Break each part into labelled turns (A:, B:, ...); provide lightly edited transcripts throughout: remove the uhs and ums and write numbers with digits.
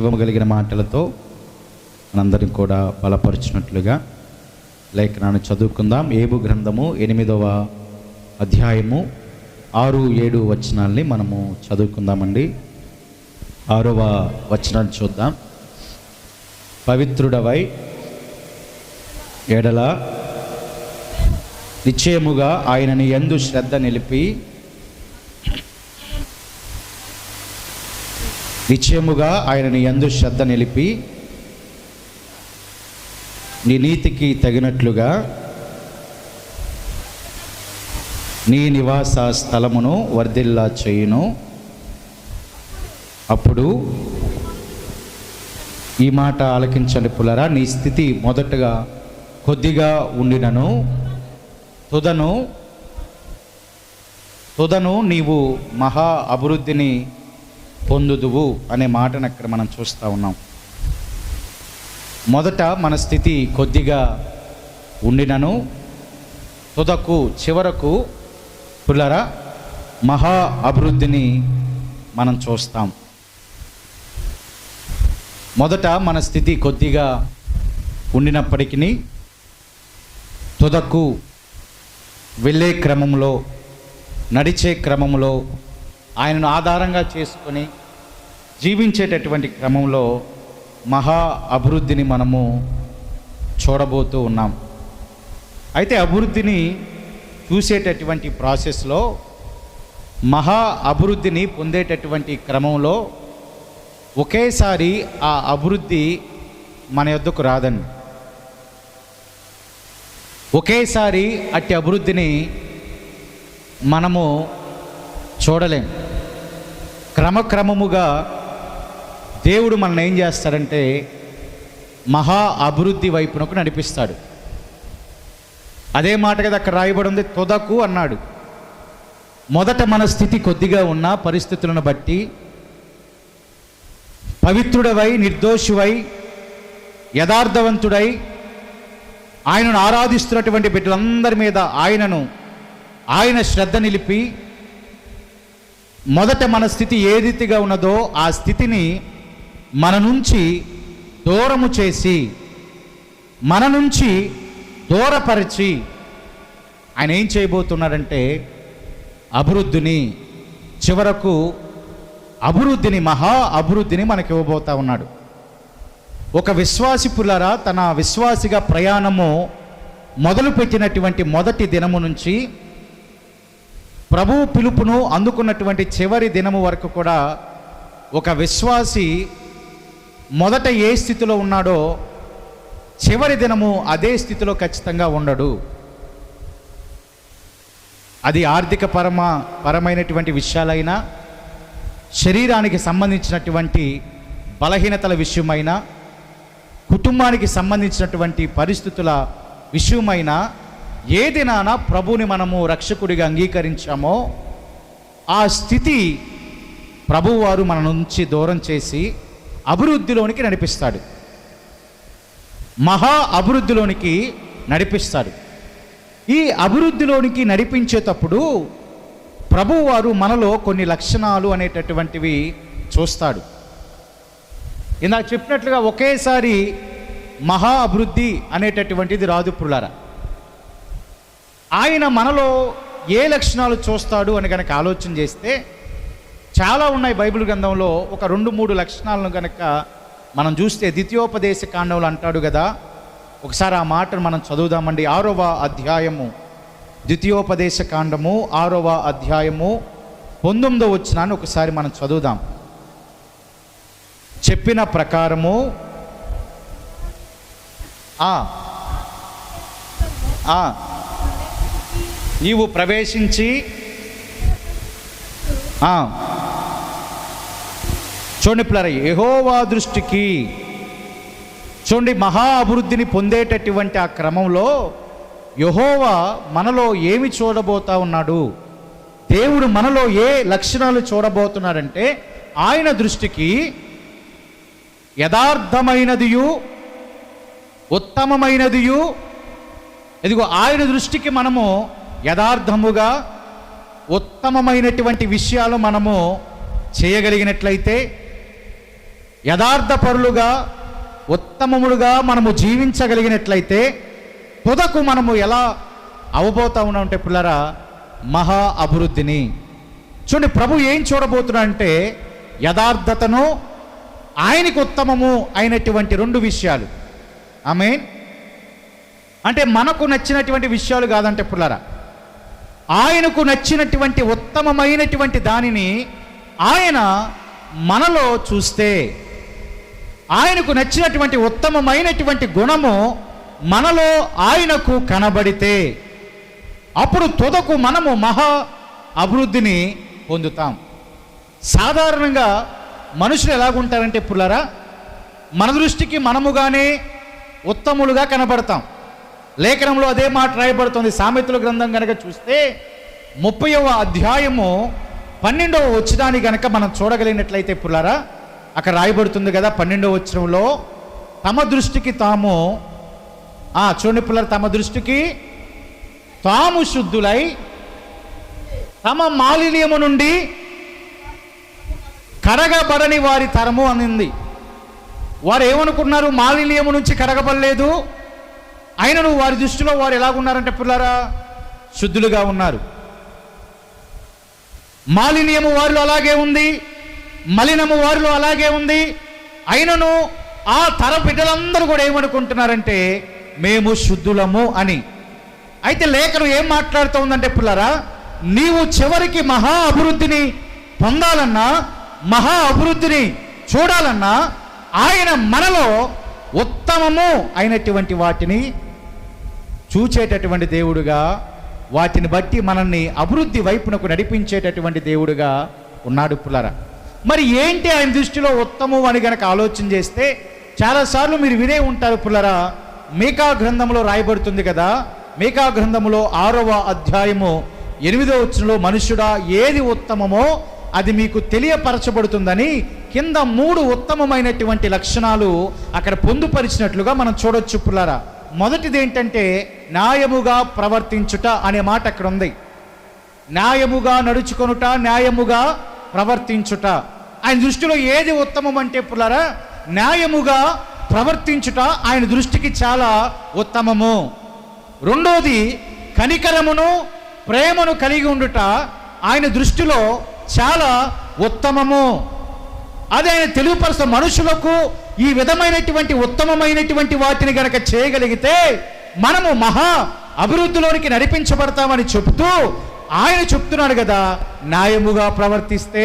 A: ఇవ్వగలిగిన మాటలతో మనందరిని కూడా బలపరిచినట్లుగా లేఖనాన్ని చదువుకుందాం. ఏబు గ్రంథము 8వ అధ్యాయము 6-7 వచనాల్ని మనము చదువుకుందామండి. 6వ వచనాన్ని చూద్దాం. పవిత్రుడవై ఎడల నిశ్చయముగా ఆయనని యందు శ్రద్ధ నిలిపి నీ నీతికి తగినట్లుగా నీ నివాస స్థలమును వర్ధిల్లా చేయును. అప్పుడు ఈ మాట ఆలకించండి పులరా, నీ స్థితి మొదటగా కొద్దిగా ఉండినను తుదను నీవు మహా అభివృద్ధిని పొందుదువు అనే మాటను అక్కడ మనం చూస్తూ ఉన్నాం. మొదట మన స్థితి కొద్దిగా ఉండినను తుదకు చివరకు పులరా మహా అభివృద్ధిని మనం చూస్తాం. మొదట మన స్థితి కొద్దిగా ఉండినప్పటికీ తుదకు వెళ్ళే క్రమంలో, నడిచే క్రమంలో, ఆయనను ఆధారంగా చేసుకొని జీవించేటటువంటి క్రమంలో మహా అభివృద్ధిని మనము చూడబోతూ ఉన్నాం. అయితే అభివృద్ధిని చూసేటటువంటి ప్రాసెస్లో, మహా అభివృద్ధిని పొందేటటువంటి క్రమంలో ఒకేసారి ఆ అభివృద్ధి మన యొద్దకు రాదండి. ఒకేసారి అట్టి అభివృద్ధిని మనము చూడలేం. క్రమక్రమముగా దేవుడు మనల్ని ఏం చేస్తాడంటే మహా అభివృద్ధి వైపునకు నడిపిస్తాడు. అదే మాట కదా అక్కడ రాయబడి ఉంది, తుదకు అన్నాడు. మొదట మన స్థితి కొద్దిగా ఉన్న పరిస్థితులను బట్టి పవిత్రుడవై, నిర్దోషివై, యథార్థవంతుడై ఆయనను ఆరాధిస్తున్నటువంటి బిడ్డలందరి మీద ఆయన శ్రద్ధ నిలిపి మొదట మన స్థితి ఏ రీతిగా ఉన్నదో ఆ స్థితిని మన నుంచి దూరము చేసి, మన నుంచి దూరపరిచి ఆయన ఏం చేయబోతున్నాడంటే అభివృద్ధిని, చివరకు అభివృద్ధిని, మహా అభివృద్ధిని మనకి ఇవ్వబోతా ఉన్నాడు. ఒక విశ్వాసి పులరా తన విశ్వాసిగా ప్రయాణము మొదలుపెట్టినటువంటి మొదటి దినము నుంచి ప్రభువు పిలుపును అందుకున్నటువంటి చివరి దినము వరకు కూడా ఒక విశ్వాసి మొదట ఏ స్థితిలో ఉన్నాడో చివరి దినము అదే స్థితిలో ఖచ్చితంగా ఉండడు. అది ఆర్థిక పరమైనటువంటి విషయాలైనా, శరీరానికి సంబంధించినటువంటి బలహీనతల విషయమైనా, కుటుంబానికి సంబంధించినటువంటి పరిస్థితుల విషయమైనా, ఏదినానా ప్రభువుని మనము రక్షకుడిగా అంగీకరించామో ఆ స్థితి ప్రభువారు మన నుంచి దూరం చేసి అభివృద్ధిలోనికి నడిపిస్తాడు, మహా అభివృద్ధిలోనికి నడిపిస్తాడు. ఈ అభివృద్ధిలోనికి నడిపించేటప్పుడు ప్రభువారు మనలో కొన్ని లక్షణాలు అనేటటువంటివి చూస్తాడు. ఇందాక చెప్పినట్లుగా ఒకేసారి మహా అభివృద్ధి అనేటటువంటిది రాదు పురులారా. ఆయన మనలో ఏ లక్షణాలు చూస్తాడు అని కనుక ఆలోచన చేస్తే చాలా ఉన్నాయి బైబిల్ గ్రంథంలో. ఒక 2-3 లక్షణాలను కనుక మనం చూస్తే ద్వితీయోపదేశ కాండంలో అంటాడు కదా, ఒకసారి ఆ మాటను మనం చదువుదామండి. 6వ అధ్యాయము, ద్వితీయోపదేశ కాండము 6వ అధ్యాయము 19వ వచనాన్ని ఒకసారి మనం చదువుదాం. చెప్పిన ప్రకారము నీవు ప్రవేశించి చూడండి పిల్లరా, యెహోవా దృష్టికి చూడండి మహా అభివృద్ధిని పొందేటటువంటి ఆ క్రమంలో యెహోవా మనలో ఏమి చూడబోతా ఉన్నాడు, దేవుడు మనలో ఏ లక్షణాలు చూడబోతున్నాడంటే ఆయన దృష్టికి యథార్థమైనదియు ఉత్తమమైనదియు, ఇదిగో ఆయన దృష్టికి మనము యథార్థముగా ఉత్తమమైనటువంటి విషయాలు మనము చేయగలిగినట్లయితే, యథార్థపరులుగా ఉత్తమములుగా మనము జీవించగలిగినట్లయితే తుదకు మనము ఎలా అవబోతా ఉన్నామంటే పిల్లరా, మహా అభివృద్ధిని. చూడండి, ప్రభు ఏం చూడబోతున్నాడంటే యథార్థతను, ఆయనకు ఉత్తమము అయినటువంటి రెండు విషయాలు. ఆమేన్. అంటే మనకు నచ్చినటువంటి విషయాలు కాదంటే పిల్లరా, ఆయనకు నచ్చినటువంటి ఉత్తమమైనటువంటి దానిని ఆయన మనలో చూస్తే, ఆయనకు నచ్చినటువంటి ఉత్తమమైనటువంటి గుణము మనలో ఆయనకు కనబడితే అప్పుడు తుదకు మనము మహా అభివృద్ధిని పొందుతాం. సాధారణంగా మనుషులు ఎలాగుంటారంటే పుల్లారా, మన దృష్టికి మనముగానే ఉత్తములుగా కనబడతాం. లేఖనంలో అదే మాట రాయబడుతుంది. సామెతల గ్రంథం కనుక చూస్తే 30వ అధ్యాయము 12వ వచనాన్ని కనుక మనం చూడగలిగినట్లయితే పుల్లారా, అక్కడ రాయబడుతుంది కదా 12వ వచనంలో, తమ దృష్టికి తాము చూడండి పిల్లలు, తమ దృష్టికి తాము శుద్ధులై తమ మాలిన్యము నుండి కడగబడని వారి తరము అనింది. వారు ఏమనుకున్నారు? మాలిన్యము నుంచి కడగబడలేదు. అయినను వారి దృష్టిలో వారు ఎలాగున్నారంటే పిల్లరా, శుద్ధులుగా ఉన్నారు. మాలిన్యము వారిలో అలాగే ఉంది, మలినము వారిలో అలాగే ఉంది. అయినను ఆ తర బిడ్డలందరూ కూడా ఏమనుకుంటున్నారంటే మేము శుద్ధులము అని. అయితే లేఖనం ఏం మాట్లాడుతూ ఉందంటే పిల్లరా, నీవు చివరికి మహా అభివృద్ధిని పొందాలన్నా, మహా అభివృద్ధిని చూడాలన్నా ఆయన మనలో ఉత్తమము అయినటువంటి వాటిని చూచేటటువంటి దేవుడుగా, వాటిని బట్టి మనల్ని అభివృద్ధి వైపునకు నడిపించేటటువంటి దేవుడుగా ఉన్నాడు పుల్లరా. మరి ఏంటి ఆయన దృష్టిలో ఉత్తమం అని గనక ఆలోచన చేస్తే, చాలాసార్లు మీరు వినే ఉంటారు పుల్లరా, మీకా గ్రంథంలో రాయబడుతుంది కదా. మీకా గ్రంథంలో 6వ అధ్యాయము 8వ వచనంలో, మనుష్యుడా ఏది ఉత్తమమో అది మీకు తెలియపరచబడుతుందని కింద 3 ఉత్తమమైనటువంటి లక్షణాలు అక్కడ పొందుపరిచినట్లుగా మనం చూడొచ్చు పుల్లారా. మొదటిది ఏంటంటే న్యాయముగా ప్రవర్తించుట అనే మాట అక్కడ ఉంది. న్యాయముగా నడుచుకొనుట, న్యాయముగా ప్రవర్తించుట. ఆయన దృష్టిలో ఏది ఉత్తమం అంటే పుల్లారా, న్యాయముగా ప్రవర్తించుట ఆయన దృష్టికి చాలా ఉత్తమము. రెండోది కనికరమును ప్రేమను కలిగి ఉండుట ఆయన దృష్టిలో చాలా ఉత్తమము. అది ఆయన తెలుగుపరుస్తూ మనుషులకు ఈ విధమైనటువంటి ఉత్తమమైనటువంటి వాటిని గనక చేయగలిగితే మనము మహా అభివృద్ధిలోనికి నడిపించబడతామని చెప్తూ ఆయన చెప్తున్నాడు కదా, న్యాయముగా ప్రవర్తిస్తే,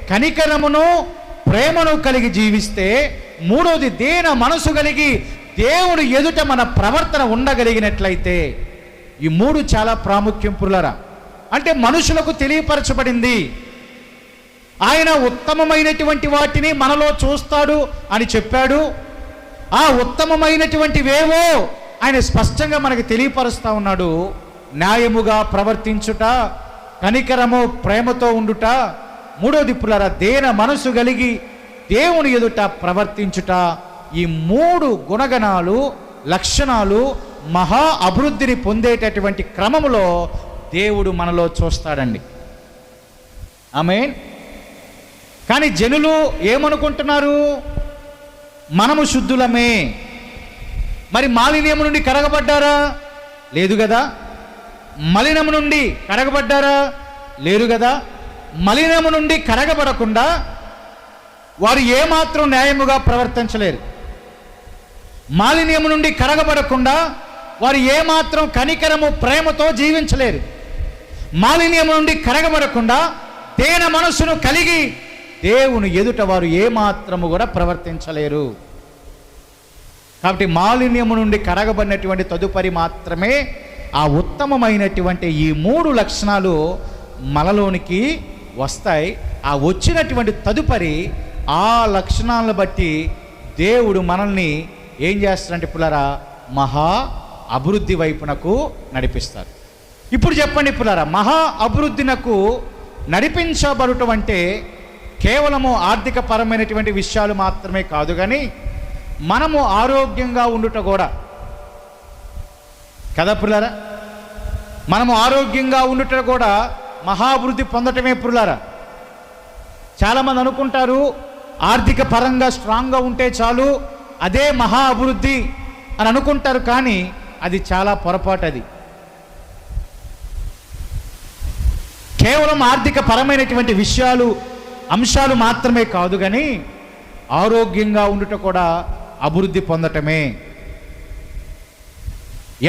A: కనికరమును ప్రేమను కలిగి జీవిస్తే, మూడోది దీన మనసు కలిగి దేవుడు ఎదుట మన ప్రవర్తన ఉండగలిగినట్లయితే, ఈ 3 చాలా ప్రాముఖ్యం పుల్లరా. అంటే మనుషులకు తెలియపరచబడింది, ఆయన ఉత్తమమైనటువంటి వాటిని మనలో చూస్తాడు అని చెప్పాడు. ఆ ఉత్తమమైనటువంటివేవో ఆయన స్పష్టంగా మనకు తెలియపరుస్తూ ఉన్నాడు. న్యాయముగా ప్రవర్తించుట, కనికరము ప్రేమతో ఉండుట, మూడోది పుల్లరా దీన మనసు కలిగి దేవుని ఎదుట ప్రవర్తించుట. ఈ 3 గుణగణాలు, లక్షణాలు మహా అభివృద్ధిని పొందేటటువంటి క్రమములో దేవుడు మనలో చూస్తాడండి. ఆమేన్. కానీ జనులు ఏమనుకుంటున్నారు? మనము శుద్ధులమే. మరి మాలిన్యము నుండి కడగబడ్డారా? లేదు కదా. మలినము నుండి కడగబడ్డారా? లేరు కదా. మలినము నుండి కడగబడకుండా వారు ఏమాత్రం న్యాయముగా ప్రవర్తించలేరు. మాలిన్యము నుండి కడగబడకుండా వారు ఏమాత్రం కనికరము ప్రేమతో జీవించలేరు. మాలిన్యము నుండి కడగబడకుండా దీన మనసును కలిగి దేవుని ఎదుట వారు ఏమాత్రము కూడా ప్రవర్తించలేరు. కాబట్టి మాలిన్యము నుండి కడగబడినటువంటి తదుపరి మాత్రమే ఆ ఉత్తమమైనటువంటి ఈ 3 లక్షణాలు మనలోనికి వస్తాయి. ఆ వచ్చినటువంటి తదుపరి ఆ లక్షణాలను బట్టి దేవుడు మనల్ని ఏం చేస్తారంటే పుల్లరా, మహా అభివృద్ధి వైపునకు నడిపిస్తారు. ఇప్పుడు చెప్పండి పుల్లరా, మహా అభివృద్ధినకు నడిపించబడటం అంటే కేవలము ఆర్థిక పరమైనటువంటి విషయాలు మాత్రమే కాదు, కానీ మనము ఆరోగ్యంగా ఉండుట కూడా కదా పుల్లారా. మనము ఆరోగ్యంగా ఉండుట కూడా మహాభివృద్ధి పొందటమే పుల్లారా. చాలామంది అనుకుంటారు ఆర్థిక పరంగా స్ట్రాంగ్గా ఉంటే చాలు, అదే మహా అభివృద్ధి అని అనుకుంటారు. కానీ అది చాలా పొరపాటు. అది కేవలం ఆర్థిక పరమైనటువంటి అంశాలు మాత్రమే కాదు, కానీ ఆరోగ్యంగా ఉండుట కూడా అభివృద్ధి పొందటమే.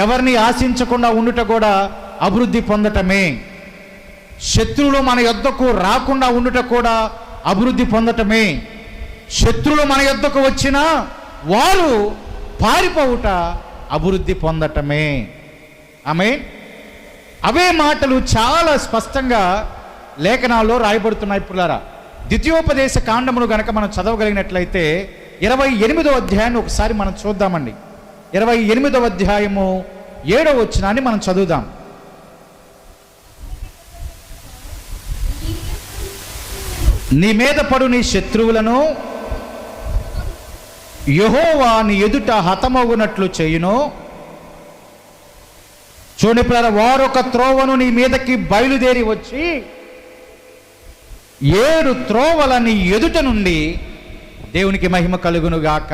A: ఎవరిని ఆశించకుండా ఉండుట కూడా అభివృద్ధి పొందటమే. శత్రువులు మన యొద్దకు రాకుండా ఉండుట కూడా అభివృద్ధి పొందటమే. శత్రువులు మన యొద్దకు వచ్చినా వారు పారిపోవుట అభివృద్ధి పొందటమే. ఆమేన్. అవే మాటలు చాలా స్పష్టంగా లేఖనాల్లో రాయబడుతున్నాయి. పుల్లారా, ద్వితీయోపదేశ కాండమును గనక మనం చదవగలిగినట్లయితే 28వ అధ్యాయాన్ని ఒకసారి మనం చూద్దామండి. 28వ అధ్యాయము 7వ వచనాన్ని మనం చదువుదాం. నీ మీద పడు నీ శత్రువులను యెహోవా నీ ఎదుట హతమగునట్లు చేయును. చూడండి పిల్లరా, వారొక త్రోవను నీ మీదకి బయలుదేరి వచ్చి 7 త్రోవల నీ ఎదుట నుండి దేవునికి మహిమ కలుగునుగాక.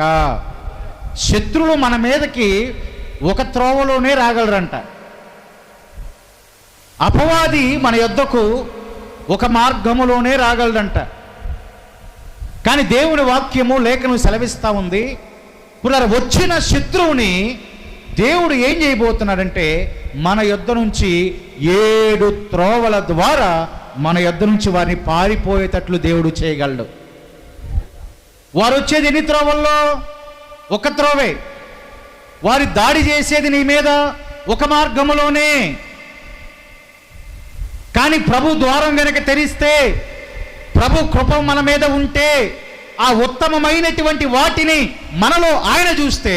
A: శత్రువులు మన మీదకి ఒక త్రోవలోనే రాగలరంట. అపవాది మన యొద్దకు ఒక మార్గములోనే రాగలడంట. కానీ దేవుని వాక్యము లేఖను సెలవిస్తూ ఉంది, పునర్ వచ్చిన శత్రువుని దేవుడు ఏం చేయబోతున్నాడంటే మన యొద్ద నుంచి 7 త్రోవల ద్వారా మన యొద్ద నుంచి వారిని పారిపోయేటట్లు దేవుడు చేయగలడు. వారు వచ్చేది ఎన్ని త్రోవల్లో? ఒక త్రోవే. వారి దాడి చేసేది నీ మీద ఒక మార్గములోనే. కానీ ప్రభు ద్వారం గనక తెరిస్తే, ప్రభు కృప మన మీద ఉంటే, ఆ ఉత్తమమైనటువంటి వాటిని మనలో ఆయన చూస్తే,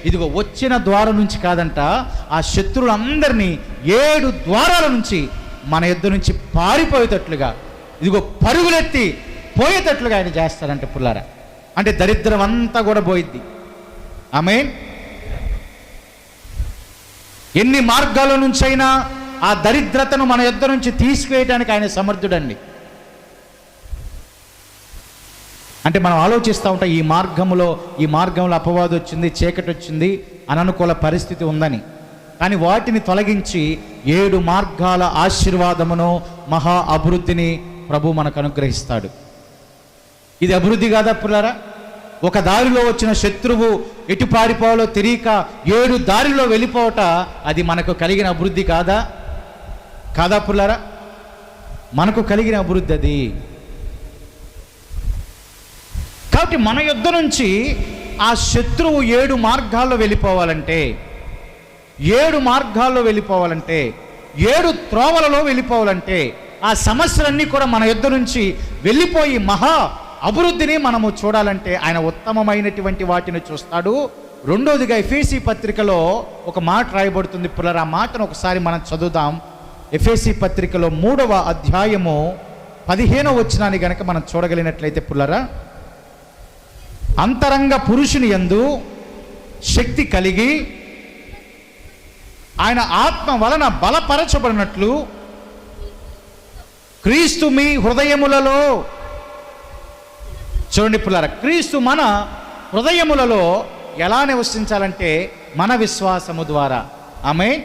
A: ఇదిగో వచ్చిన ద్వారం నుంచి కాదంట, ఆ శత్రువులందరినీ 7 ద్వారాల నుంచి మన యొద్ద నుంచి పారిపోయేటట్లుగా, ఇదిగో పరుగులెత్తి పోయేటట్లుగా ఆయన చేస్తాడంట. పుల్లారా, అంటే దరిద్రం అంతా కూడా పోయిద్ది. ఆమేన్. ఎన్ని మార్గాల నుంచైనా ఆ దరిద్రతను మన యొద్ద నుంచి తీసివేయడానికి ఆయన సమర్థుడండి. అంటే మనం ఆలోచిస్తూ ఉంటాం, ఈ మార్గంలో అపవాదం వచ్చింది, చీకటి వచ్చింది, అననుకూల పరిస్థితి ఉందని. కానీ వాటిని తొలగించి 7 మార్గాల ఆశీర్వాదమును, మహా అభివృద్ధిని ప్రభు మనకు అనుగ్రహిస్తాడు. ఇది అభివృద్ధి కాదా పుల్లారా? ఒక దారిలో వచ్చిన శత్రువు ఎటు పారిపోవాలో తెలియక 7 దారిలో వెళ్ళిపోవట, అది మనకు కలిగిన అభివృద్ధి కాదా? కాదా పుల్లారా? మనకు కలిగిన అభివృద్ధి అది. కాబట్టి మన యొద్ద నుంచి ఆ శత్రువు 7 మార్గాల్లో వెళ్ళిపోవాలంటే, 7 మార్గాల్లో వెళ్ళిపోవాలంటే, 7 త్రోవలలో వెళ్ళిపోవాలంటే, ఆ సమస్యలన్నీ కూడా మన యొద్ద నుంచి వెళ్ళిపోయి మహా అభివృద్ధిని మనము చూడాలంటే ఆయన ఉత్తమమైనటువంటి వాటిని చూస్తాడు. రెండోదిగా ఎఫెసీ పత్రికలో ఒక మాట రాయబడుతుంది పుల్లారా. ఆ మాటను ఒకసారి మనం చదువుదాం. ఎఫెసీ పత్రికలో 3వ అధ్యాయము 15వ వచనాన్ని గనక మనం చూడగలిగినట్లయితే పుల్లారా, అంతరంగ పురుషుని యందు శక్తి కలిగి ఆయన ఆత్మ వలన బలపరచబడినట్లు క్రీస్తు మీ హృదయములలో, చూడండి పుల్లారా, క్రీస్తు మన హృదయములలో ఎలా నివసించాలంటే మన విశ్వాసము ద్వారా. ఆమేన్.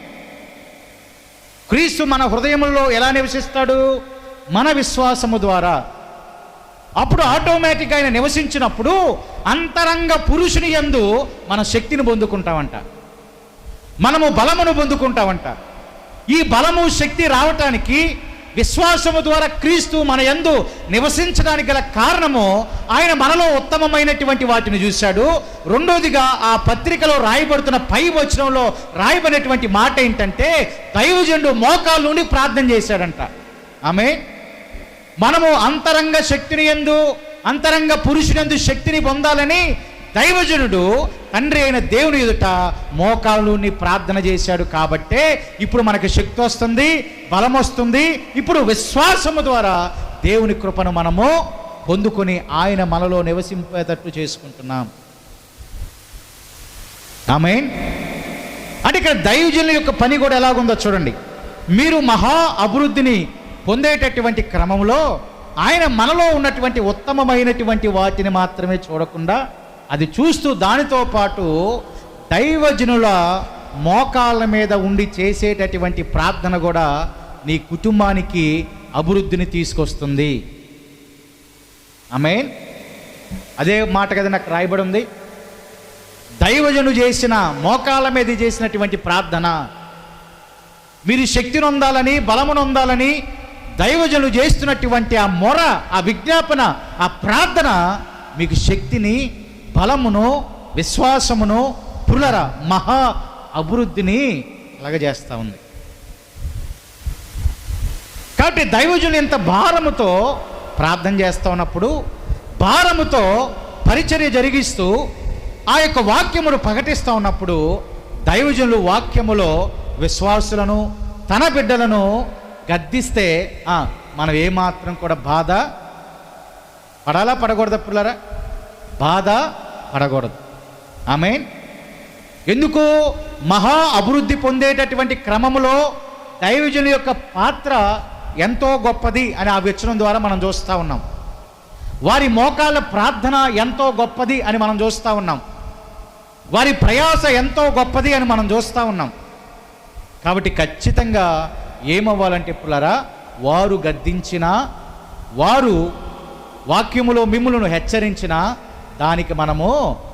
A: క్రీస్తు మన హృదయములలో ఎలా నివసిస్తాడు? మన విశ్వాసము ద్వారా. అప్పుడు ఆటోమేటిక్గా ఆయన నివసించినప్పుడు అంతరంగ పురుషుని యందు మన శక్తిని పొందుకుంటామంట, మనము బలమును పొందుకుంటామంట. ఈ బలము శక్తి రావటానికి విశ్వాసము ద్వారా క్రీస్తు మన యందు నివసించడానికి గల కారణము ఆయన మనలో ఉత్తమమైనటువంటి వాటిని చూశాడు. రెండోదిగా ఆ పత్రికలో రాయబడుతున్న పై వచనంలో రాయబడినటువంటి మాట ఏంటంటే, దైవజనుడు మోకాళ్ళ నుండి ప్రార్థన చేశాడంట. ఆమేన్. మనము అంతరంగ శక్తిని యందు, అంతరంగ పురుషుని యందు శక్తిని పొందాలని దైవజనుడు తండ్రి అయిన దేవుని ఎదుట మోకాళ్ళుని ప్రార్థన చేశాడు. కాబట్టే ఇప్పుడు మనకి శక్తి వస్తుంది, బలం వస్తుంది. ఇప్పుడు విశ్వాసము ద్వారా దేవుని కృపను మనము పొందుకొని ఆయన మనలో నివసింపేటట్టు చేసుకుంటున్నాం. ఆమేన్. అంటే ఇక్కడ దైవజనుల యొక్క పని కూడా ఎలాగుందో చూడండి. మీరు మహా అభివృద్ధిని పొందేటటువంటి క్రమంలో ఆయన మనలో ఉన్నటువంటి ఉత్తమమైనటువంటి వాటిని మాత్రమే చూడకుండా అది చూస్తూ దానితో పాటు దైవజనుల మోకాళ్ళ మీద ఉండి చేసేటటువంటి ప్రార్థన కూడా నీ కుటుంబానికి అభివృద్ధిని తీసుకొస్తుంది. ఆమేన్. అదే మాట కదా నాకు రాయబడి ఉంది. దైవజను చేసిన మోకాళ్ళ మీద చేసినటువంటి ప్రార్థన, మీరు శక్తిని పొందాలని, బలమును పొందాలని దైవజనులు చేస్తున్నటువంటి ఆ మొర, ఆ విజ్ఞాపన, ఆ ప్రార్థన మీకు శక్తిని, బలమును, విశ్వాసమును, పులర మహా అభివృద్ధిని కలగజేస్తూ ఉంది. కాబట్టి దైవజనులు ఎంత భారముతో ప్రార్థన చేస్తూ ఉన్నప్పుడు, భారముతో పరిచర్య జరిగిస్తూ ఆ యొక్క వాక్యమును ప్రకటిస్తూ ఉన్నప్పుడు, దైవజనులు వాక్యములో విశ్వాసులను, తన బిడ్డలను గద్దిస్తే మనం ఏమాత్రం కూడా బాధ పడాలా, పడకూడదా పిల్లరా? బాధ పడకూడదు. ఆమేన్. ఎందుకు? మహా అభివృద్ధి పొందేటటువంటి క్రమములో దైవజనుల యొక్క పాత్ర ఎంతో గొప్పది అని ఆ వచనం ద్వారా మనం చూస్తూ ఉన్నాం. వారి మోకాళ్ళ ప్రార్థన ఎంతో గొప్పది అని మనం చూస్తూ ఉన్నాం. వారి ప్రయాస ఎంతో గొప్పది అని మనం చూస్తూ ఉన్నాం. కాబట్టి ఖచ్చితంగా ఏమవ్వాలంటే పిల్లరా, వారు గద్దించినా, వారు వాక్యములో మిమ్ములను హెచ్చరించినా దానికి మనము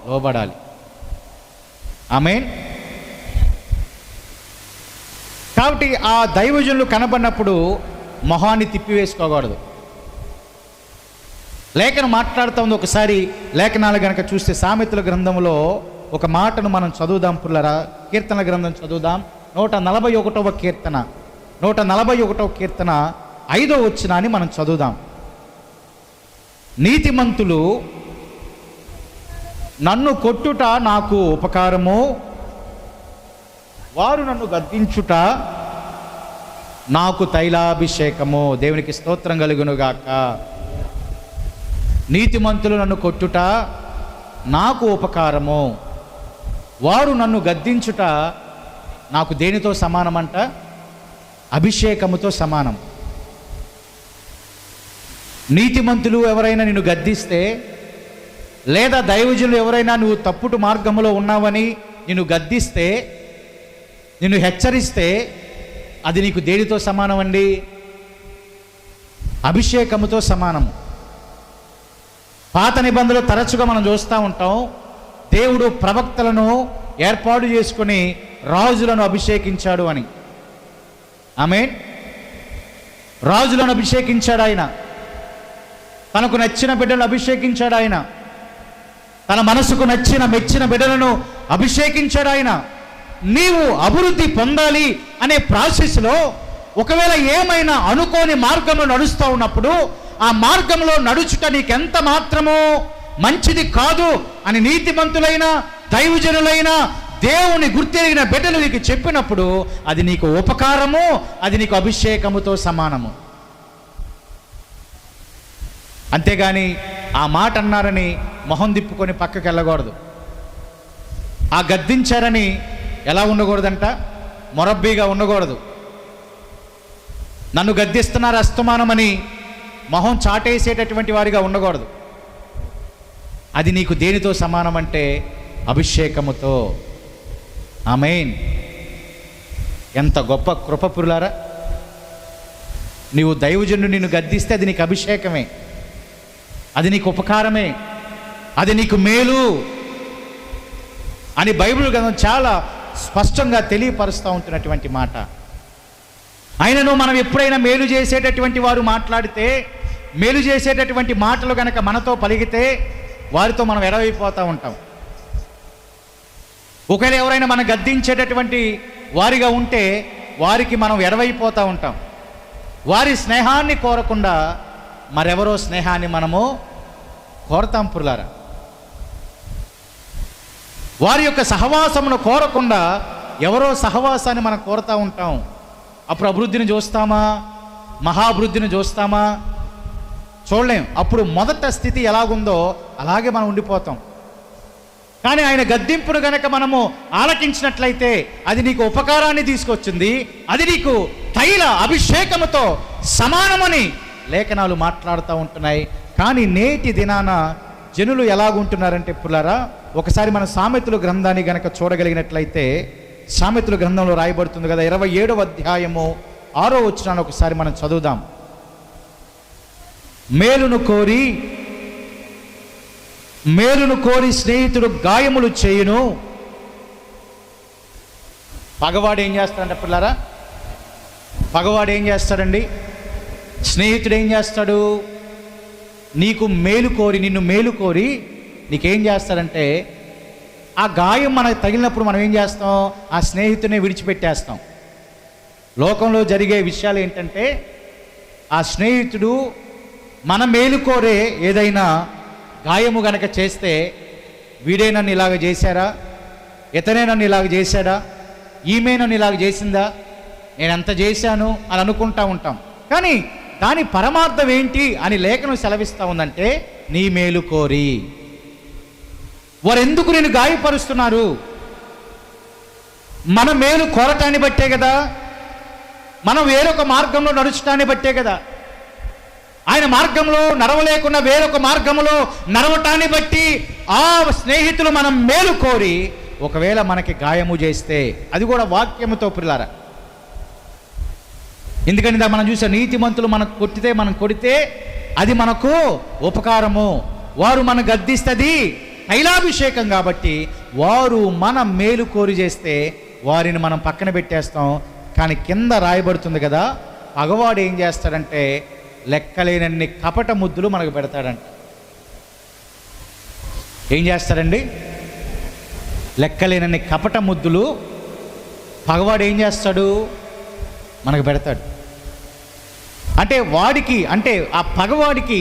A: లోబడాలి. ఆమేన్. కాబట్టి ఆ దైవజనులు కనబడినప్పుడు మొహాన్ని తిప్పివేసుకోకూడదు. లేఖనం మాట్లాడుతుంది. ఒకసారి లేఖనాలు కనుక చూస్తే సామెతల గ్రంథంలో ఒక మాటను మనం చదువుదాం పుల్లరా. కీర్తన గ్రంథం చదువుదాం. 141వ కీర్తన, 141వ కీర్తన 5వ వచనాన్ని మనం చదువుదాం. నీతిమంతులు నన్ను కొట్టుట నాకు ఉపకారము, వారు నన్ను గద్దించుట నాకు తైలాభిషేకము. దేవునికి స్తోత్రం కలుగునుగాక. నీతిమంతులు నన్ను కొట్టుట నాకు ఉపకారము, వారు నన్ను గద్దించుట నాకు దేనితో సమానమంట? అభిషేకముతో సమానం. నీతిమంతులు ఎవరైనా నిన్ను గద్దిస్తే, లేదా దైవజనులు ఎవరైనా నువ్వు తప్పుడు మార్గంలో ఉన్నావని నిన్ను గద్దిస్తే, నిన్ను హెచ్చరిస్తే, అది నీకు దేనితో సమానం అండి? అభిషేకముతో సమానము. పాత నిబంధనలు తరచుగా మనం చూస్తూ ఉంటాం. దేవుడు ప్రవక్తలను ఏర్పాటు చేసుకుని రాజులను అభిషేకించాడు అని. ఆమేన్. రాజులను అభిషేకించాడు ఆయన. తనకు నచ్చిన బిడ్డలను అభిషేకించాడు ఆయన. తన మనసుకు నచ్చిన మెచ్చిన బిడ్డలను అభిషేకించాడు ఆయన. నీవు అభివృద్ధి పొందాలి అనే ప్రాసెస్లో ఒకవేళ ఏమైనా అనుకోని మార్గంలో నడుస్తూ ఉన్నప్పుడు, ఆ మార్గంలో నడుచుట నీకెంత మాత్రమో మంచిది కాదు అని నీతిమంతులైన దైవజనులైన దేవుని గుర్తెరిగిన బిడ్డలు నీకు చెప్పినప్పుడు అది నీకు ఉపకారము, అది నీకు అభిషేకముతో సమానము. అంతేగాని ఆ మాట అన్నారని మొహం తిప్పుకొని పక్కకి వెళ్ళకూడదు. ఆ గద్దించారని ఎలా ఉండకూడదంట? మొరబ్బీగా ఉండకూడదు. నన్ను గద్దిస్తున్నారు అస్తమానమని మొహం చాటేసేటటువంటి వారిగా ఉండకూడదు. అది నీకు దేనితో సమానమంటే అభిషేకముతో. ఆమేన్. ఎంత గొప్ప కృప పురులారా. నీవు దైవజనుడు నిన్ను గద్దిస్తే అది నీకు అభిషేకమే, అది నీకు ఉపకారమే, అది నీకు మేలు అని బైబిల్ గ్రంథం చాలా స్పష్టంగా తెలియపరుస్తూ ఉంటున్నటువంటి మాట. అయినను మనం ఎప్పుడైనా మేలు చేసేటటువంటి వారు మాట్లాడితే, మేలు చేసేటటువంటి మాటలు కనుక మనతో పలిగితే వారితో మనం ఎడవైపోతూ ఉంటాం. ఒకవేళ ఎవరైనా మనం గద్దించేటటువంటి వారిగా ఉంటే వారికి మనం ఎడవైపోతూ ఉంటాం. వారి స్నేహాన్ని కోరకుండా మరెవరో స్నేహాన్ని మనము కోరతాం పురులారా. వారి యొక్క సహవాసమును కోరకుండా ఎవరో సహవాసాన్ని మనం కోరుతూ ఉంటాం. అప్పుడు అభివృద్ధిని చూస్తామా? మహాభివృద్ధిని చూస్తామా? చూడలేం. అప్పుడు మొదట స్థితి ఎలాగుందో అలాగే మనం ఉండిపోతాం. కానీ ఆయన గద్దింపును గనక మనము ఆలకించినట్లయితే అది నీకు ఉపకారాన్ని తీసుకొచ్చింది, అది నీకు తైల అభిషేకముతో సమానమని లేఖనాలు మాట్లాడుతూ ఉంటున్నాయి. కానీ నేటి దినాన జనులు ఎలాగుంటున్నారంటే పుల్లారా, ఒకసారి మన సామెతల గ్రంథాన్ని గనక చూడగలిగినట్లయితే, సామెతల గ్రంథంలో రాయబడుతుంది కదా, 27వ అధ్యాయము 6వ వచనాన్ని ఒకసారి మనం చదువుదాం. మేలును కోరి స్నేహితుడు గాయములు చేయును. పగవాడు ఏం చేస్తాడంటే పిల్లారా, పగవాడు ఏం చేస్తాడండి? స్నేహితుడు ఏం చేస్తాడు? నీకు మేలు కోరి, నిన్ను మేలు కోరి నీకేం చేస్తాడంటే, ఆ గాయం మనకు తగిలినప్పుడు మనం ఏం చేస్తాం? ఆ స్నేహితుడిని విడిచిపెట్టేస్తాం. లోకంలో జరిగే విషయాలు ఏంటంటే, ఆ స్నేహితుడు మన మేలు కోరే ఏదైనా గాయము గనక చేస్తే, వీడే నన్ను ఇలాగ చేశారా, ఇతనే నన్ను ఇలాగ చేశాడా, ఈమె నన్ను ఇలాగ చేసిందా, నేను ఎంత చేశాను అని అనుకుంటా ఉంటాం. కానీ దాని పరమార్థం ఏంటి అని లేఖనం సెలవిస్తూ ఉందంటే, నీ మేలు కోరి. వారు ఎందుకు నేను గాయపరుస్తున్నారు? మన మేలు కోరటాన్ని బట్టే కదా, మనం వేరొక మార్గంలో నడుచటాన్ని బట్టే కదా. ఆయన మార్గంలో నడవలేకుండా వేరొక మార్గంలో నడవటాన్ని బట్టి ఆ స్నేహితులు మనం మేలు కోరి ఒకవేళ మనకి గాయము చేస్తే, అది కూడా వాక్యముతో ప్రియులారా. ఎందుకంటే మనం చూసే నీతిమంతులు మనం కొడితే అది మనకు ఉపకారము, వారు మన గద్దిస్తుంది తైలాభిషేకం. కాబట్టి వారు మన మేలు కోరి చేస్తే వారిని మనం పక్కన పెట్టేస్తాం. కానీ కింద రాయబడుతుంది కదా, పగవాడు ఏం చేస్తాడంటే లెక్కలేనన్ని కపట ముద్దులు మనకు పెడతాడంట. ఏం చేస్తాడండి? లెక్కలేనన్ని కపట ముద్దులు పగవాడు ఏం చేస్తాడు? మనకు పెడతాడు. అంటే వాడికి, అంటే ఆ పగవాడికి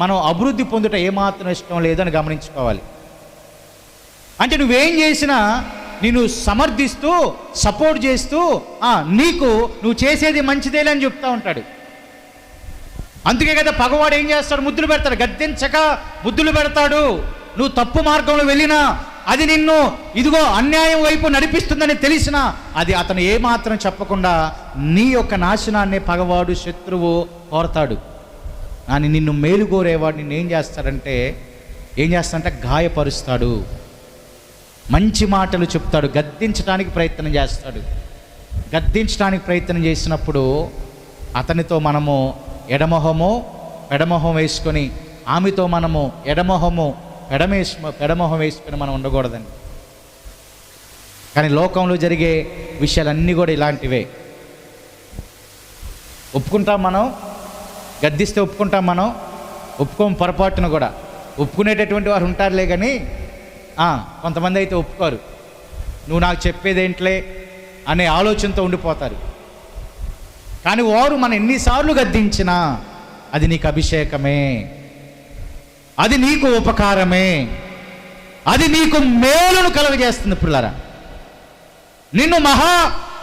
A: మనం అభివృద్ధి పొందుట ఏమాత్రం ఇష్టం లేదని గమనించుకోవాలి. అంటే నువ్వేం చేసినా నిన్ను సమర్థిస్తూ సపోర్ట్ చేస్తూ నువ్వు చేసేది మంచిదేలే అని చెప్తా ఉంటాడు. అందుకే కదా పగవాడు ఏం చేస్తాడు? ముద్దులు పెడతాడు. గద్దించక ముద్దులు పెడతాడు. నువ్వు తప్పు మార్గంలో వెళ్ళినా, అది నిన్ను ఇదిగో అన్యాయం వైపు నడిపిస్తుందని తెలిసినా, అది అతను ఏమాత్రం చెప్పకుండా నీ యొక్క నాశనాన్ని పగవాడు, శత్రువు కోరతాడు. కానీ నిన్ను మేలు కోరేవాడు నిన్ను ఏం చేస్తాడంటే గాయపరుస్తాడు, మంచి మాటలు చెప్తాడు, గద్దించడానికి ప్రయత్నం చేస్తాడు. గద్దించడానికి ప్రయత్నం చేసినప్పుడు అతనితో మనము పెడమొహం వేసుకొని, ఆమెతో మనము పెడమొహం వేసుకొని మనం ఉండకూడదండి. కానీ లోకంలో జరిగే విషయాలన్నీ కూడా ఇలాంటివే. ఒప్పుకుంటాం మనం, గద్దిస్తే ఒప్పుకుంటాం మనం, ఒప్పుకోం పొరపాటును కూడా. ఒప్పుకునేటటువంటి వారు ఉంటారులే, కానీ కొంతమంది అయితే ఒప్పుకోరు. నువ్వు నాకు చెప్పేదేంట్లే అనే ఆలోచనతో ఉండిపోతారు. కానీ వారు మనం ఎన్నిసార్లు గద్దించినా అది నీకు అభిషేకమే, అది నీకు ఉపకారమే, అది నీకు మేలును కలుగజేస్తుంది పిల్లరా. నిన్ను మహా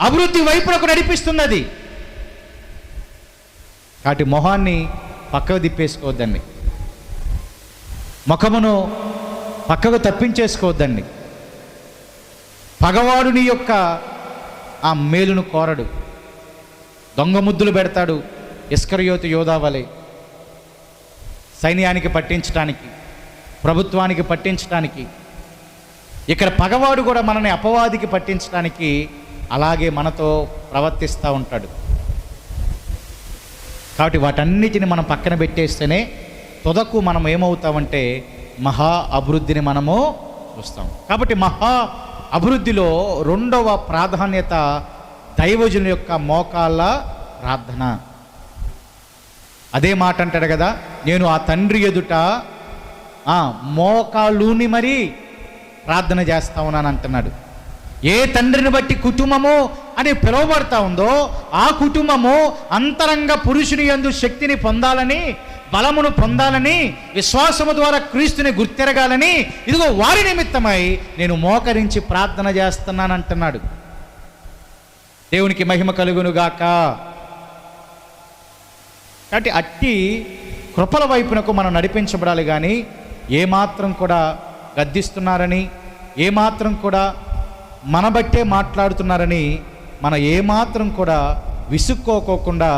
A: అభివృద్ధి వైపునకు నడిపిస్తున్నది. కాబట్టి మొహాన్ని పక్కకు తిప్పేసుకోవద్దండి, ముఖమును పక్కకు తప్పించేసుకోవద్దండి. పగవాడు నీ యొక్క ఆ మేలును కోరడు, దొంగ ముద్దులు పెడతాడు. ఇస్కరియోతు యోధా వలె సైన్యానికి పట్టించడానికి, ప్రభుత్వానికి పట్టించడానికి. ఇక్కడ పగవాడు కూడా మనల్ని అపవాదికి పట్టించడానికి అలాగే మనతో ప్రవర్తిస్తూ ఉంటాడు. కాబట్టి వాటన్నిటిని మనం పక్కన పెట్టేస్తేనే తుదకు మనం ఏమవుతామంటే మహా అభివృద్ధిని మనము చూస్తాం. కాబట్టి మహా అభివృద్ధిలో రెండవ ప్రాధాన్యత దైవజనుల యొక్క మోకాళ్ళ ప్రార్థన. అదే మాట అంటాడు కదా, నేను ఆ తండ్రి ఎదుట మోకాళ్ళూని మరీ ప్రార్థన చేస్తా ఉన్నాను అంటున్నాడు. ఏ తండ్రిని బట్టి కుటుంబము అని పిలువబడతా ఉందో ఆ కుటుంబము అంతరంగ పురుషుని యందు శక్తిని పొందాలని, బలమును పొందాలని, విశ్వాసము ద్వారా క్రీస్తుని గుర్తెరగాలని, ఇదిగో వారి నిమిత్తమై నేను మోకరించి ప్రార్థన చేస్తున్నాను అంటున్నాడు. దేవునికి మహిమ కలుగునుగాక. కాబట్టి అట్టి కృపల వైపునకు మనం నడిపించబడాలి. కానీ ఏమాత్రం కూడా గద్దిస్తున్నారని, ఏమాత్రం కూడా మన బట్టే మాట్లాడుతున్నారని మనం ఏమాత్రం కూడా విసుక్కోకుండా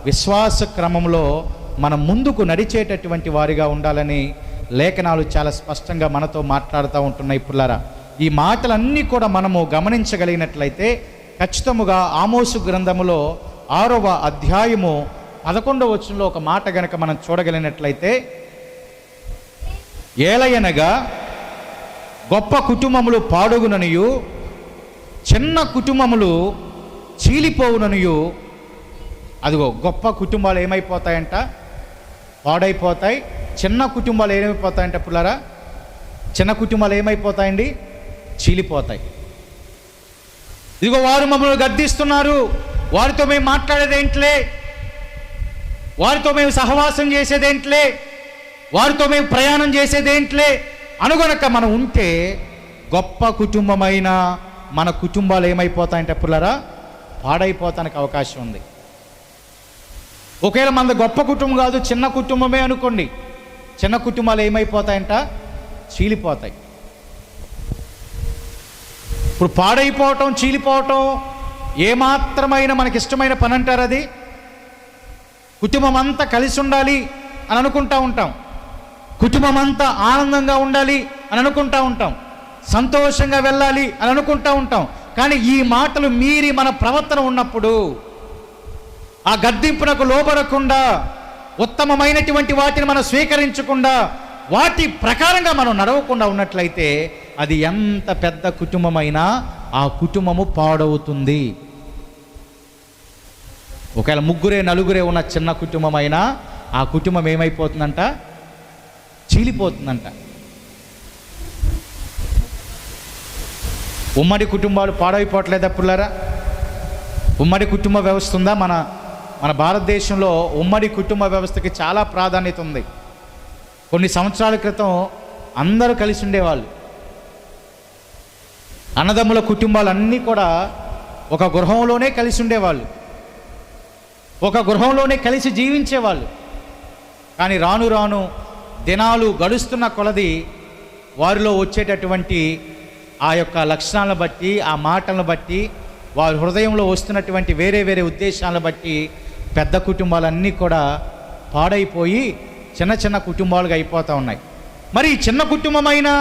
A: విశ్వాస క్రమంలో మనం ముందుకు నడిచేటటువంటి వారిగా ఉండాలని లేఖనాలు చాలా స్పష్టంగా మనతో మాట్లాడుతూ ఉంటున్నాయి. పుల్లారా, ఈ మాటలన్నీ కూడా మనము గమనించగలిగినట్లయితే ఖచ్చితముగా ఆమోసు గ్రంథములో 6వ అధ్యాయము 11వ వచనంలో ఒక మాట గనక మనం చూడగలిగినట్లయితే, ఏలయనగా గొప్ప కుటుంబములు పాడుగుననియు చిన్న కుటుంబములు చీలిపోవుననియు. అదిగో గొప్ప కుటుంబాలు ఏమైపోతాయంట? పాడైపోతాయి. చిన్న కుటుంబాలు ఏమైపోతాయంట పుల్లారా? చిన్న కుటుంబాలు ఏమైపోతాయండి? చీలిపోతాయి. ఇదిగో వారు మమ్మల్ని గద్దిస్తున్నారు, వారితో మేము మాట్లాడేదేంట్లే, వారితో మేము సహవాసం చేసేదేంట్లే, వారితో మేము ప్రయాణం చేసేదేంట్లే అనుగొనక మనం ఉంటే గొప్ప కుటుంబమైన మన కుటుంబాలు ఏమైపోతాయంటే పుల్లారా? పాడైపోతానికి అవకాశం ఉంది. ఒకవేళ మనది గొప్ప కుటుంబం కాదు, చిన్న కుటుంబమే అనుకోండి, చిన్న కుటుంబాలు ఏమైపోతాయంట? చీలిపోతాయి. ఇప్పుడు పాడైపోవటం, చీలిపోవటం ఏమాత్రమైన మనకిష్టమైన పని అంటారు అది? కుటుంబం అంతా కలిసి ఉండాలి అని అనుకుంటూ ఉంటాం, కుటుంబం అంతా ఆనందంగా ఉండాలి అని అనుకుంటూ ఉంటాం, సంతోషంగా వెళ్ళాలి అని అనుకుంటూ ఉంటాం. కానీ ఈ మాటలు మీరి మన ప్రవర్తన ఉన్నప్పుడు, ఆ గద్దింపునకు లోబడకుండా, ఉత్తమమైనటువంటి వాటిని మనం స్వీకరించకుండా, వాటి ప్రకారంగా మనం నడవకుండా ఉన్నట్లయితే అది ఎంత పెద్ద కుటుంబమైనా ఆ కుటుంబము పాడవుతుంది. ఒకవేళ ముగ్గురే నలుగురే ఉన్న చిన్న కుటుంబం అయినా ఆ కుటుంబం ఏమైపోతుందంట? చీలిపోతుందంట. ఉమ్మడి కుటుంబాలు పాడైపోవట్లేదా పుల్లారా? ఉమ్మడి కుటుంబ వ్యవస్థ ఉందా? మన భారతదేశంలో ఉమ్మడి కుటుంబ వ్యవస్థకి చాలా ప్రాధాన్యత ఉంది. కొన్ని సంవత్సరాల క్రితం అందరూ కలిసి ఉండేవాళ్ళు. అన్నదమ్ముల కుటుంబాలన్నీ కూడా ఒక గృహంలోనే కలిసి ఉండేవాళ్ళు, ఒక గృహంలోనే కలిసి జీవించేవాళ్ళు. కానీ రాను రాను దినాలు గడుస్తున్న కొలది వారిలో వచ్చేటటువంటి ఆ యొక్క లక్షణాలను బట్టి, ఆ మాటలను బట్టి, వారి హృదయంలో వస్తున్నటువంటి వేరే వేరే ఉద్దేశాలను బట్టి పెద్ద కుటుంబాలన్నీ కూడా పాడైపోయి చిన్న చిన్న కుటుంబాలుగా అయిపోతూ ఉన్నాయి. మరి చిన్న కుటుంబమైనా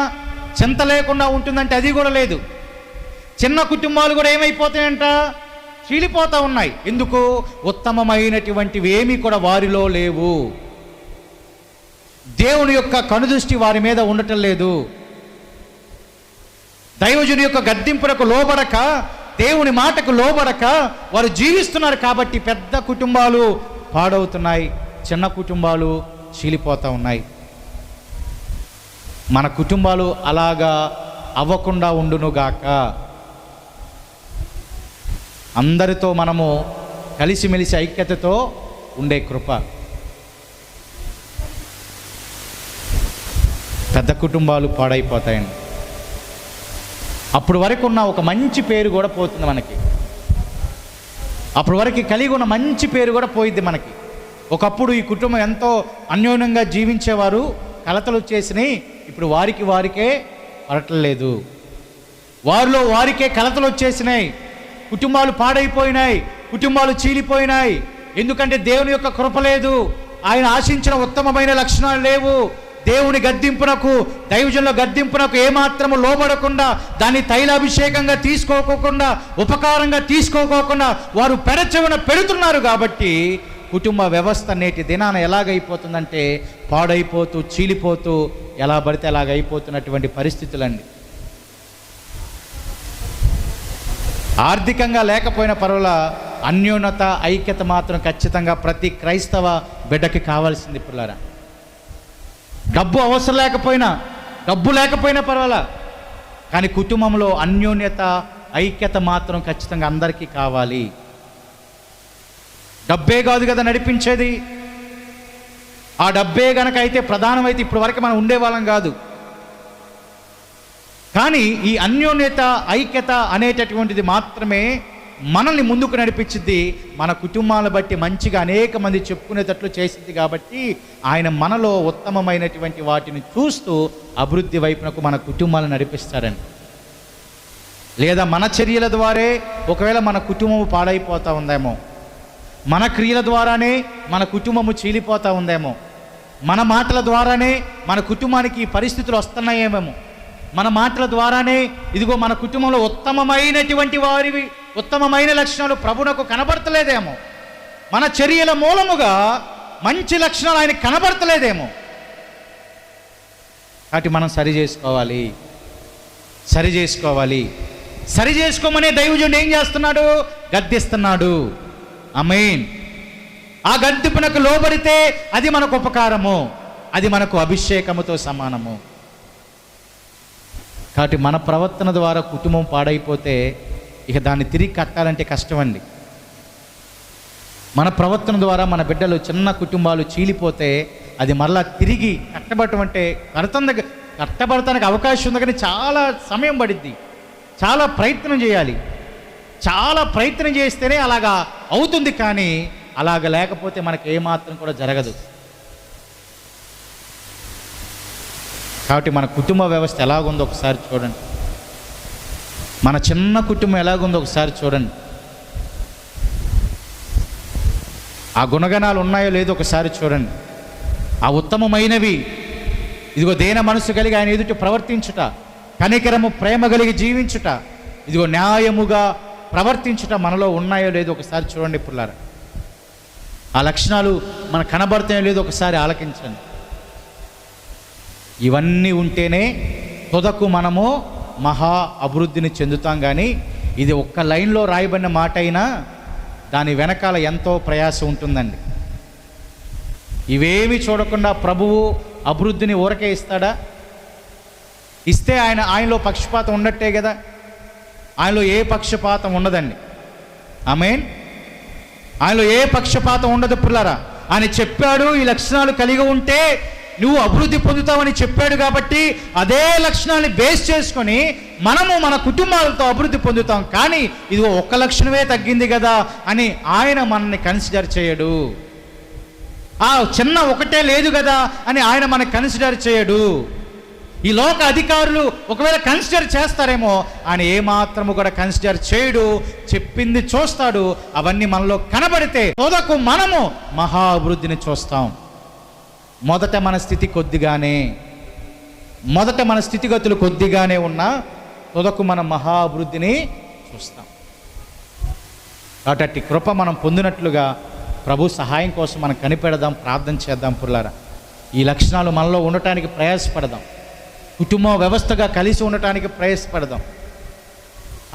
A: చింత లేకుండా ఉంటుందంటే అది కూడా లేదు. చిన్న కుటుంబాలు కూడా ఏమైపోతాయంట? చీలిపోతూ ఉన్నాయి. ఎందుకు? ఉత్తమమైనటువంటివి ఏమీ కూడా వారిలో లేవు. దేవుని యొక్క కనుదృష్టి వారి మీద ఉండటం లేదు. దైవజుని యొక్క గద్దింపులకు లోబడక, దేవుని మాటకు లోబడక వారు జీవిస్తున్నారు. కాబట్టి పెద్ద కుటుంబాలు పాడవుతున్నాయి, చిన్న కుటుంబాలు చీలిపోతూ ఉన్నాయి. మన కుటుంబాలు అలాగా అవ్వకుండా ఉండునుగాక. అందరితో మనము కలిసిమెలిసి ఐక్యతతో ఉండే కృప. పెద్ద కుటుంబాలు పాడైపోతాయండి. అప్పుడు వరకు ఉన్న ఒక మంచి పేరు కూడా పోతుంది మనకి. అప్పుడు వరకు కలిగి ఉన్న మంచి పేరు కూడా పోయిద్ది మనకి. ఒకప్పుడు ఈ కుటుంబం ఎంతో అన్యోన్యంగా జీవించేవారు, కలతలు వచ్చేసినాయి. ఇప్పుడు వారికే పడట్లేదు, వారిలో వారికే కలతలు వచ్చేసినాయి, కుటుంబాలు పాడైపోయినాయి, కుటుంబాలు చీలిపోయినాయి. ఎందుకంటే దేవుని యొక్క కృప లేదు, ఆయన ఆశించిన ఉత్తమమైన లక్షణాలు లేవు. దేవుని గద్దింపునకు, దైవజనుల గద్దింపునకు ఏమాత్రము లోబడకుండా, దాన్ని తైలాభిషేకంగా తీసుకోకుండా, ఉపకారంగా తీసుకోకుండా వారు పెడచెవిన పెడుతున్నారు. కాబట్టి కుటుంబ వ్యవస్థ నేటి దినాన ఎలాగైపోతుందంటే పాడైపోతూ, చీలిపోతూ, ఎలా పడితే అలాగైపోతున్నటువంటి పరిస్థితులండి. ఆర్థికంగా లేకపోయిన పర్వాల అన్యోన్యత, ఐక్యత మాత్రం ఖచ్చితంగా ప్రతి క్రైస్తవ బిడ్డకి కావాల్సింది పిల్లరా. డబ్బు అవసరం లేకపోయినా, డబ్బు లేకపోయినా పర్వాలా, కానీ కుటుంబంలో అన్యోన్యత, ఐక్యత మాత్రం ఖచ్చితంగా అందరికీ కావాలి. డబ్బే కాదు కదా నడిపించేది. ఆ డబ్బే గనక అయితే ప్రధానమైతే ఇప్పటి వరకు మనం ఉండేవాళ్ళం కాదు. కానీ ఈ అన్యోన్యత, ఐక్యత అనేటటువంటిది మాత్రమే మనల్ని ముందుకు నడిపించింది. మన కుటుంబాలను బట్టి మంచిగా అనేక మంది చెప్పుకునేటట్లు చేసింది. కాబట్టి ఆయన మనలో ఉత్తమమైనటువంటి వాటిని చూస్తూ అభివృద్ధి వైపునకు మన కుటుంబాలను నడిపిస్తారని. లేదా మన చర్యల ద్వారే ఒకవేళ మన కుటుంబం పాడైపోతూ ఉందేమో, మన క్రియల ద్వారానే మన కుటుంబము చీలిపోతూ ఉందేమో, మన మాటల ద్వారానే మన కుటుంబానికి ఈ పరిస్థితులు వస్తున్నాయేమేమో, మన మాటల ద్వారానే ఇదిగో మన కుటుంబంలో ఉత్తమమైన లక్షణాలు ప్రభువునకు కనబడతలేదేమో, మన చర్యల మూలముగా మంచి లక్షణాలు ఆయనకు కనబడతలేదేమో. కాబట్టి మనం సరి చేసుకోమనే దైవజనుడు ఏం చేస్తున్నాడు? గద్దిస్తున్నాడు. ఆమేన్. ఆ గద్దింపునకు లోబడితే అది మనకు ఉపకారము, అది మనకు అభిషేకముతో సమానము. కాబట్టి మన ప్రవర్తన ద్వారా కుటుంబం పాడైపోతే ఇక దాన్ని తిరిగి కట్టాలంటే కష్టమండి. మన ప్రవర్తన ద్వారా మన బిడ్డలు చిన్న కుటుంబాలు చీలిపోతే అది మరలా తిరిగి కట్టబడటానికి అవకాశం ఉంది, కానీ చాలా సమయం పడిద్ది, చాలా ప్రయత్నం చేయాలి. చాలా ప్రయత్నం చేస్తేనే అలాగా అవుతుంది, కానీ అలాగ లేకపోతే మనకు ఏమాత్రం కూడా జరగదు. కాబట్టి మన కుటుంబ వ్యవస్థ ఎలాగుందో ఒకసారి చూడండి. మన చిన్న కుటుంబం ఎలాగుందో ఒకసారి చూడండి. ఆ గుణగణాలు ఉన్నాయో లేదో ఒకసారి చూడండి. ఆ ఉత్తమమైనవి ఇదిగో దేన మనసు కలిగి ఆయన ఎదుట ప్రవర్తించుట, కనికరము ప్రేమ కలిగి జీవించుట, ఇదిగో న్యాయముగా ప్రవర్తించుట మనలో ఉన్నాయో లేదో ఒకసారి చూడండి పుల్లారా. ఆ లక్షణాలు మనకు కనబడతాయో లేదో ఒకసారి ఆలకించండి. ఇవన్నీ ఉంటేనే తుదకు మనము మహా అభివృద్ధిని చెందుతాం. కానీ ఇది ఒక్క లైన్లో రాయబడిన మాట అయినా దాని వెనకాల ఎంతో ప్రయాసం ఉంటుందండి. ఇవేమి చూడకుండా ప్రభువు అభివృద్ధిని ఊరకే ఇస్తాడా? ఇస్తే ఆయనలో పక్షపాతం ఉన్నట్టే కదా. ఆయనలో ఏ పక్షపాతం ఉండదండి. ఆమేన్. ఆయనలో ఏ పక్షపాతం ఉండదు పిల్లరా. ఆయన చెప్పాడు ఈ లక్షణాలు కలిగి ఉంటే నువ్వు అభివృద్ధి పొందుతావని చెప్పాడు. కాబట్టి అదే లక్షణాన్ని బేస్ చేసుకొని మనము మన కుటుంబాలతో అభివృద్ధి పొందుతాం. కానీ ఇది ఒక్క లక్షణమే తగ్గింది కదా అని ఆయన మనల్ని కన్సిడర్ చేయడు. ఆ చిన్న ఒకటే లేదు కదా అని ఆయన మనకు కన్సిడర్ చేయడు. ఈ లోక అధికారులు ఒకవేళ కన్సిడర్ చేస్తారేమో, ఆయన ఏమాత్రము కూడా కన్సిడర్ చేయడు. చెప్పింది చూస్తాడు. అవన్నీ మనలో కనబడితే తోదకు మనము మహా అభివృద్ధిని చూస్తాం. మొదట మన స్థితిగతులు కొద్దిగానే ఉన్నా తొదకు మన మహా అభివృద్ధిని చూస్తాం. కాబట్టి కృప మనం పొందినట్లుగా ప్రభు సహాయం కోసం మనం కనిపెడదాం, ప్రార్థన చేద్దాం పుల్లారా. ఈ లక్షణాలు మనలో ఉండటానికి ప్రయాసపడదాం. కుటుంబ వ్యవస్థగా కలిసి ఉండటానికి ప్రయాసపడదాం.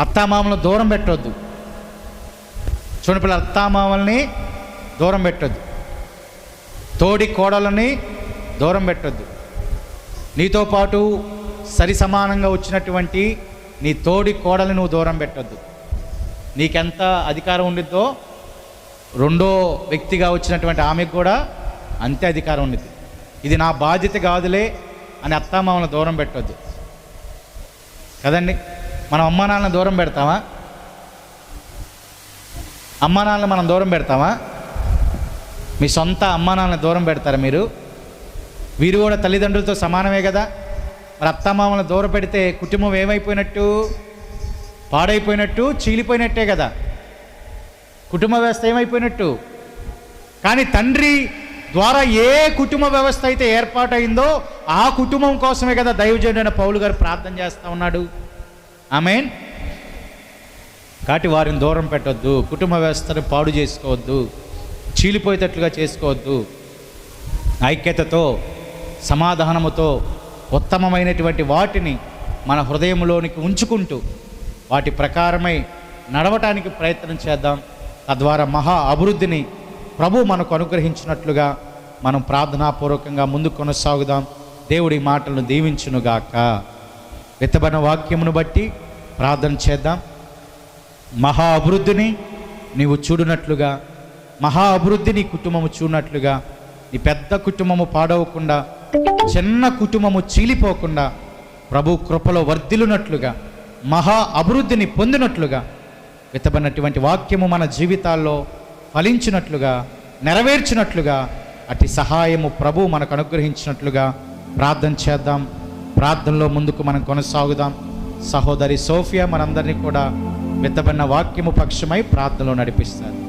A: అత్తామామలను దూరం పెట్టొద్దు. చూడండి పిల్లలు, అత్తామామల్ని దూరం పెట్టొద్దు. తోడి కోడలని దూరం పెట్టొద్దు. నీతో పాటు సరి సమానంగా వచ్చినటువంటి నీ తోడి కోడలు నువ్వు దూరం పెట్టొద్దు. నీకెంత అధికారం ఉండిద్దో రెండో వ్యక్తిగా వచ్చినటువంటి ఆమెకు కూడా అంతే అధికారం ఉండిద్ది. ఇది నా బాధ్యత కాదులే అని అత్తామామలను దూరం పెట్టొద్దు కదండి. మనం అమ్మా నాన్నని దూరం పెడతామా? అమ్మా నాన్నని మనం దూరం పెడతామా? మీ సొంత అమ్మా నాన్నని దూరం పెడతారా మీరు? వీరు కూడా తల్లిదండ్రులతో సమానమే కదా. మరి అత్తమామలను దూరం పెడితే కుటుంబం ఏమైపోయినట్టు? పాడైపోయినట్టు, చీలిపోయినట్టే కదా. కుటుంబ వ్యవస్థ ఏమైపోయినట్టు. కానీ తండ్రి ద్వారా ఏ కుటుంబ వ్యవస్థ అయితే ఏర్పాటైందో ఆ కుటుంబం కోసమే కదా దైవజనుడైన పౌలు గారు ప్రార్థన చేస్తూ ఉన్నాడు. ఆమేన్. కాబట్టి వారిని దూరం పెట్టొద్దు, కుటుంబ వ్యవస్థను పాడు చేసుకోవద్దు, చీలిపోయేటట్లుగా చేసుకోవద్దు. ఐక్యతతో, సమాధానముతో ఉత్తమమైనటువంటి వాటిని మన హృదయంలోనికి ఉంచుకుంటూ వాటి ప్రకారమై నడవటానికి ప్రయత్నం చేద్దాం. తద్వారా మహా అభివృద్ధిని ప్రభు మనకు అనుగ్రహించినట్లుగా మనం ప్రార్థనాపూర్వకంగా ముందుకు కొనసాగుదాం. దేవుడి మాటలను దీవించునుగాక. విత్తబడిన వాక్యమును బట్టి ప్రార్థన చేద్దాం. మహా అభివృద్ధిని నీవు చూడునట్లుగా, మహా అభివృద్ధి నీ కుటుంబము చూడనట్లుగా, నీ పెద్ద కుటుంబము పాడవకుండా, చిన్న కుటుంబము చీలిపోకుండా ప్రభు కృపలో వర్ధిల్లునట్లుగా, మహా అభివృద్ధిని పొందినట్లుగా, విత్తబడినటువంటి వాక్యము మన జీవితాల్లో ఫలించినట్లుగా, నెరవేర్చినట్లుగా అట్టి సహాయము ప్రభు మనకు అనుగ్రహించినట్లుగా ప్రార్థన చేద్దాం. ప్రార్థనలో ముందుకు మనం కొనసాగుదాం. సహోదరి సోఫియా మనందరినీ కూడా విత్తబడిన వాక్యము పక్షమై ప్రార్థనలో నడిపిస్తారు.